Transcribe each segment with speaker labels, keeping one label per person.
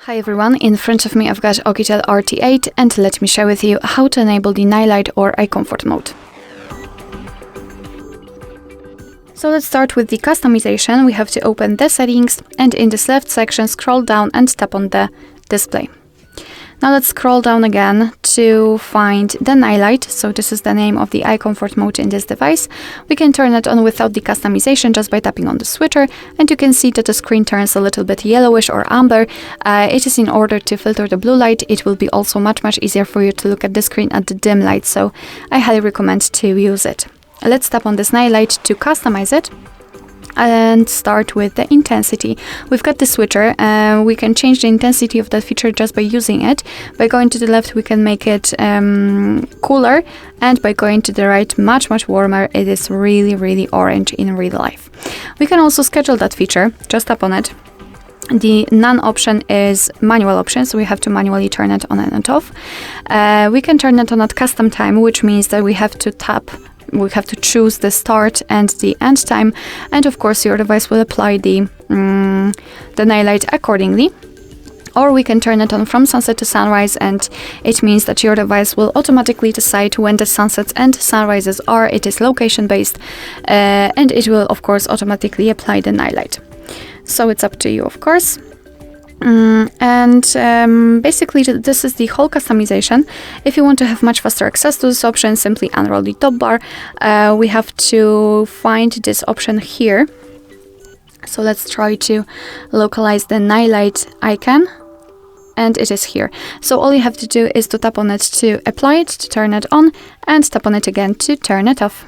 Speaker 1: Hi everyone, in front of me I've got OUKITEL RT8 and let me share with you how to enable the night light or eye comfort mode. So let's start with the customization. We have to open the settings and in this left section scroll down and tap on the display. Now let's scroll down again to find the night light. So this is the name of the eye comfort mode in this device. We can turn it on without the customization just by tapping on the switcher, and you can see that the screen turns a little bit yellowish or amber. It is in order to filter the blue light. It will be also much easier for you to look at the screen at the dim light, so I highly recommend to use it. Let's tap on this night light to customize it and start with the intensity. We've got the switcher. We can change the intensity of that feature just by using it. By going to the left we can make it cooler, and by going to the right much warmer. It is really orange in real life. We can also schedule that feature. Just tap on it. The none option is manual option, so we have to manually turn it on and off. We can turn it on at custom time, which means that we have to choose the start and the end time, and of course your device will apply the night light accordingly. Or we can turn it on from sunset to sunrise, and it means that your device will automatically decide when the sunsets and sunrises are. It is location based, and it will of course automatically apply the night light. So it's up to you, of course. Basically this is the whole customization. If you want to have much faster access to this option, simply unroll the top bar. We have to find this option here. So let's try to localize the night light icon, and it is here. So all you have to do is to tap on it to apply it, to turn it on, and tap on it again to turn it off.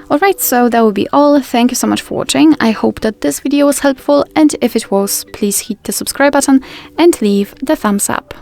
Speaker 1: Alright, so that will be all. Thank you so much for watching. I hope that this video was helpful, and if it was, please hit the subscribe button and leave the thumbs up.